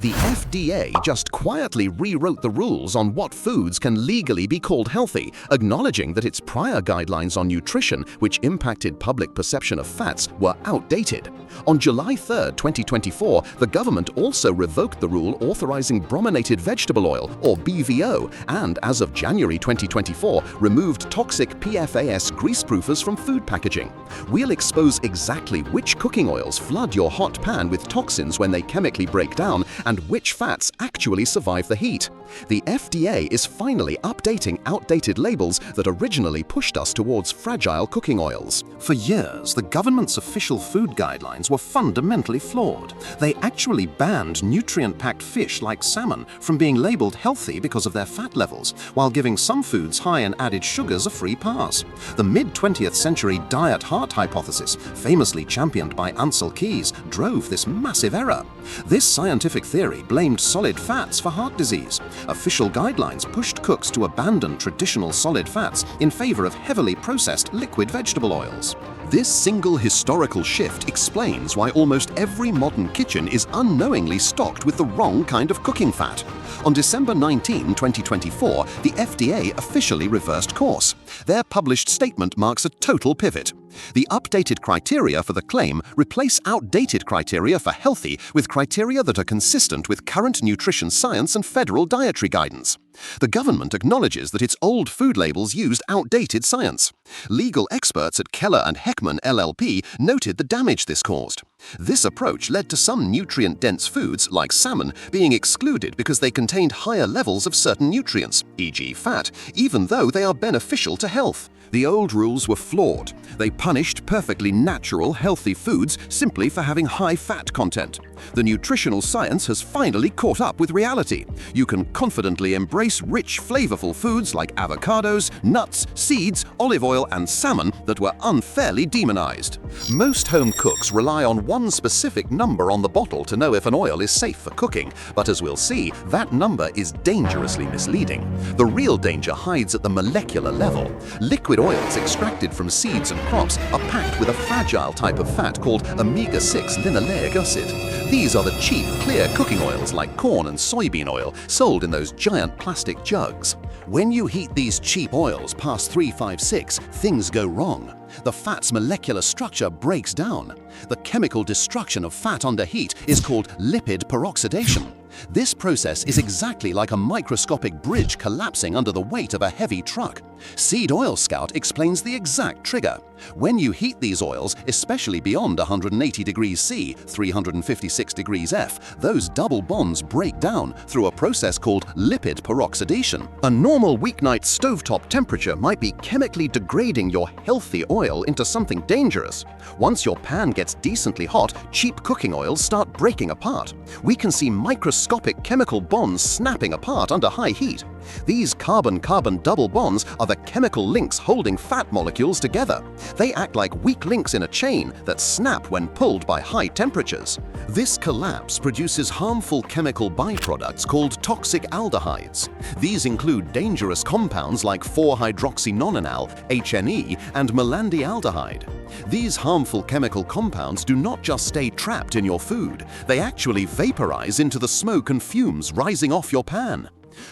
The FDA just quietly rewrote the rules on what foods can legally be called healthy, acknowledging that its prior guidelines on nutrition, which impacted public perception of fats, were outdated. On July 3, 2024, the government also revoked the rule authorizing brominated vegetable oil, or BVO, and as of January 2024, removed toxic PFAS greaseproofers from food packaging. We'll expose exactly which cooking oils flood your hot pan with toxins when they chemically break down, and which fats actually survive the heat. The FDA is finally updating outdated labels that originally pushed us towards fragile cooking oils. For years, the government's official food guidelines were fundamentally flawed. They actually banned nutrient-packed fish like salmon from being labeled healthy because of their fat levels, while giving some foods high in added sugars a free pass. The mid-20th century diet heart hypothesis, famously championed by Ancel Keys, drove this massive error. This scientific theory blamed solid fats for heart disease. Official guidelines pushed cooks to abandon traditional solid fats in favor of heavily processed liquid vegetable oils. This single historical shift explains why almost every modern kitchen is unknowingly stocked with the wrong kind of cooking fat. On December 19, 2024, the FDA officially reversed course. Their published statement marks a total pivot. The updated criteria for the claim replace outdated criteria for healthy with criteria that are consistent with current nutrition science and federal dietary guidance. The government acknowledges that its old food labels used outdated science. Legal experts at Keller and Heckman LLP noted the damage this caused. This approach led to some nutrient-dense foods, like salmon, being excluded because they contained higher levels of certain nutrients, e.g. fat, even though they are beneficial to health. The old rules were flawed. They punished perfectly natural, healthy foods simply for having high fat content. The nutritional science has finally caught up with reality. You can confidently embrace rich, flavorful foods like avocados, nuts, seeds, olive oil, and salmon that were unfairly demonized. Most home cooks rely on one specific number on the bottle to know if an oil is safe for cooking, but as we'll see, that number is dangerously misleading. The real danger hides at the molecular level. Liquid oils extracted from seeds and crops are packed with a fragile type of fat called omega-6 linoleic acid. These are the cheap, clear cooking oils like corn and soybean oil sold in those giant plastic jugs. When you heat these cheap oils past 356, things go wrong. The fat's molecular structure breaks down. The chemical destruction of fat under heat is called lipid peroxidation. This process is exactly like a microscopic bridge collapsing under the weight of a heavy truck. Seed Oil Scout explains the exact trigger. When you heat these oils, especially beyond 180 degrees C, 356 degrees F, those double bonds break down through a process called lipid peroxidation. A normal weeknight stovetop temperature might be chemically degrading your healthy oil into something dangerous. Once your pan gets decently hot, cheap cooking oils start breaking apart. We can see microscopic chemical bonds snapping apart under high heat. These carbon-carbon double bonds are the chemical links holding fat molecules together. They act like weak links in a chain that snap when pulled by high temperatures. This collapse produces harmful chemical byproducts called toxic aldehydes. These include dangerous compounds like 4-hydroxynonenal, HNE, and melandialdehyde. These harmful chemical compounds do not just stay trapped in your food, they actually vaporize into the smoke and fumes rising off your pan.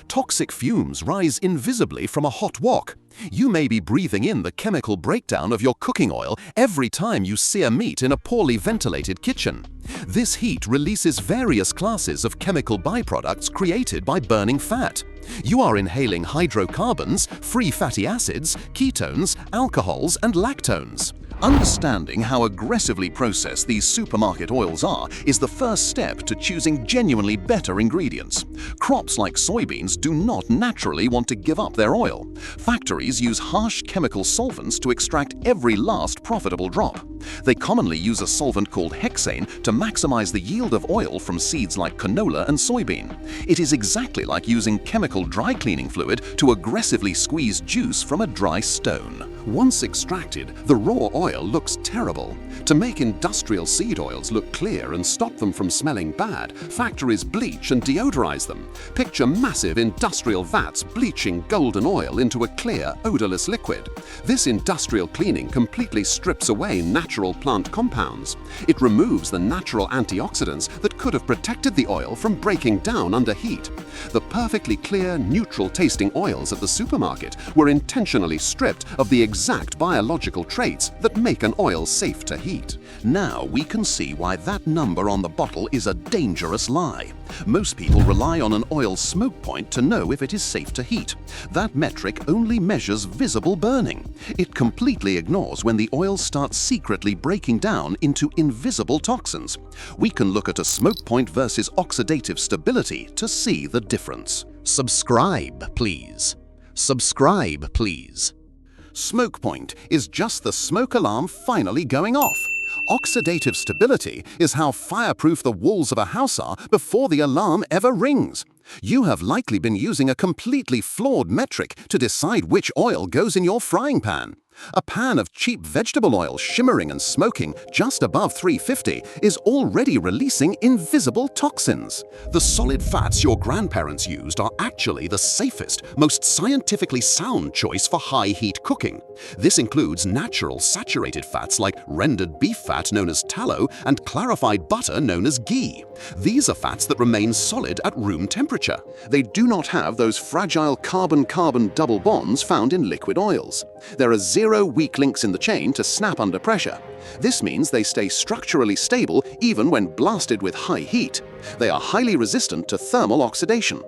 Toxic fumes rise invisibly from a hot wok. You may be breathing in the chemical breakdown of your cooking oil every time you sear meat in a poorly ventilated kitchen. This heat releases various classes of chemical byproducts created by burning fat. You are inhaling hydrocarbons, free fatty acids, ketones, alcohols, and lactones. Understanding how aggressively processed these supermarket oils are is the first step to choosing genuinely better ingredients. Crops like soybeans do not naturally want to give up their oil. Factories use harsh chemical solvents to extract every last profitable drop. They commonly use a solvent called hexane to maximize the yield of oil from seeds like canola and soybean. It is exactly like using chemical dry cleaning fluid to aggressively squeeze juice from a dry stone. Once extracted, the raw oil looks terrible. To make industrial seed oils look clear and stop them from smelling bad, factories bleach and deodorize them. Picture massive industrial vats bleaching golden oil into a clear, odorless liquid. This industrial cleaning completely strips away natural natural plant compounds. It removes the natural antioxidants that could have protected the oil from breaking down under heat. The perfectly clear, neutral-tasting oils at the supermarket were intentionally stripped of the exact biological traits that make an oil safe to heat. Now we can see why that number on the bottle is a dangerous lie. Most people rely on an oil smoke point to know if it is safe to heat. That metric only measures visible burning. It completely ignores when the oil starts secretly breaking down into invisible toxins. We can look at a smoke point versus oxidative stability to see the difference. Subscribe, please. Subscribe, please. Smoke point is just the smoke alarm finally going off. Oxidative stability is how fireproof the walls of a house are before the alarm ever rings. You have likely been using a completely flawed metric to decide which oil goes in your frying pan. A pan of cheap vegetable oil shimmering and smoking just above 350 is already releasing invisible toxins. The solid fats your grandparents used are actually the safest, most scientifically sound choice for high-heat cooking. This includes natural saturated fats like rendered beef fat known as tallow and clarified butter known as ghee. These are fats that remain solid at room temperature. They do not have those fragile carbon-carbon double bonds found in liquid oils. There are zero weak links in the chain to snap under pressure. This means they stay structurally stable even when blasted with high heat. They are highly resistant to thermal oxidation.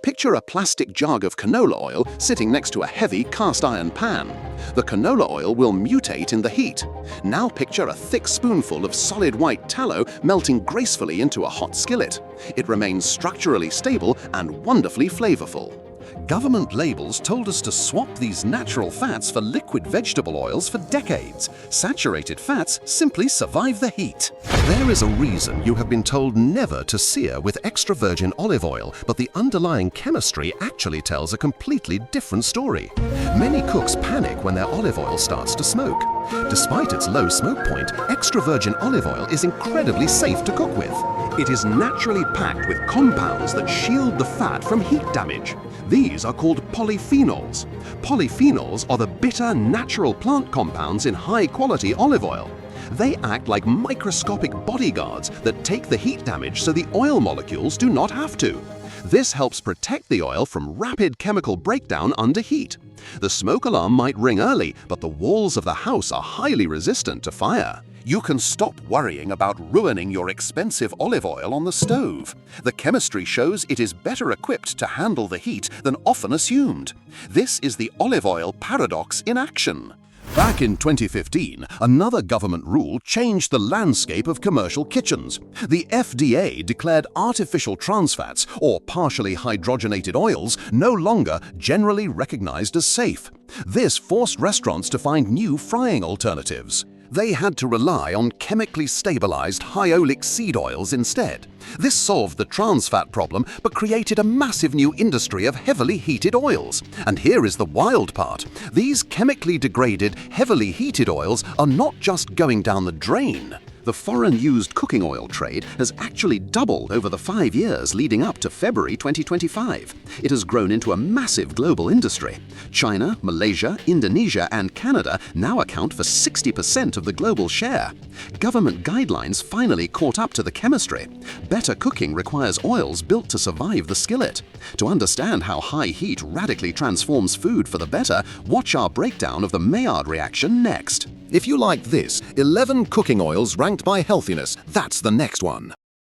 Picture a plastic jug of canola oil sitting next to a heavy cast iron pan. The canola oil will mutate in the heat. Now picture a thick spoonful of solid white tallow melting gracefully into a hot skillet. It remains structurally stable and wonderfully flavorful. Government labels told us to swap these natural fats for liquid vegetable oils for decades. Saturated fats simply survive the heat. There is a reason you have been told never to sear with extra virgin olive oil, but the underlying chemistry actually tells a completely different story. Many cooks panic when their olive oil starts to smoke. Despite its low smoke point, extra virgin olive oil is incredibly safe to cook with. It is naturally packed with compounds that shield the fat from heat damage. These are called polyphenols. Polyphenols are the bitter, natural plant compounds in high-quality olive oil. They act like microscopic bodyguards that take the heat damage so the oil molecules do not have to. This helps protect the oil from rapid chemical breakdown under heat. The smoke alarm might ring early, but the walls of the house are highly resistant to fire. You can stop worrying about ruining your expensive olive oil on the stove. The chemistry shows it is better equipped to handle the heat than often assumed. This is the olive oil paradox in action. Back in 2015, another government rule changed the landscape of commercial kitchens. The FDA declared artificial trans fats, or partially hydrogenated oils, no longer generally recognized as safe. This forced restaurants to find new frying alternatives. They had to rely on chemically stabilized high-oleic seed oils instead. This solved the trans fat problem but created a massive new industry of heavily heated oils. And here is the wild part. These chemically degraded, heavily heated oils are not just going down the drain. The foreign used cooking oil trade has actually doubled over the 5 years leading up to February 2025. It has grown into a massive global industry. China, Malaysia, Indonesia, and Canada now account for 60% of the global share. Government guidelines finally caught up to the chemistry. Better cooking requires oils built to survive the skillet. To understand how high heat radically transforms food for the better, watch our breakdown of the Maillard reaction next. If you like this, 11 cooking oils ranked by healthiness, that's the next one.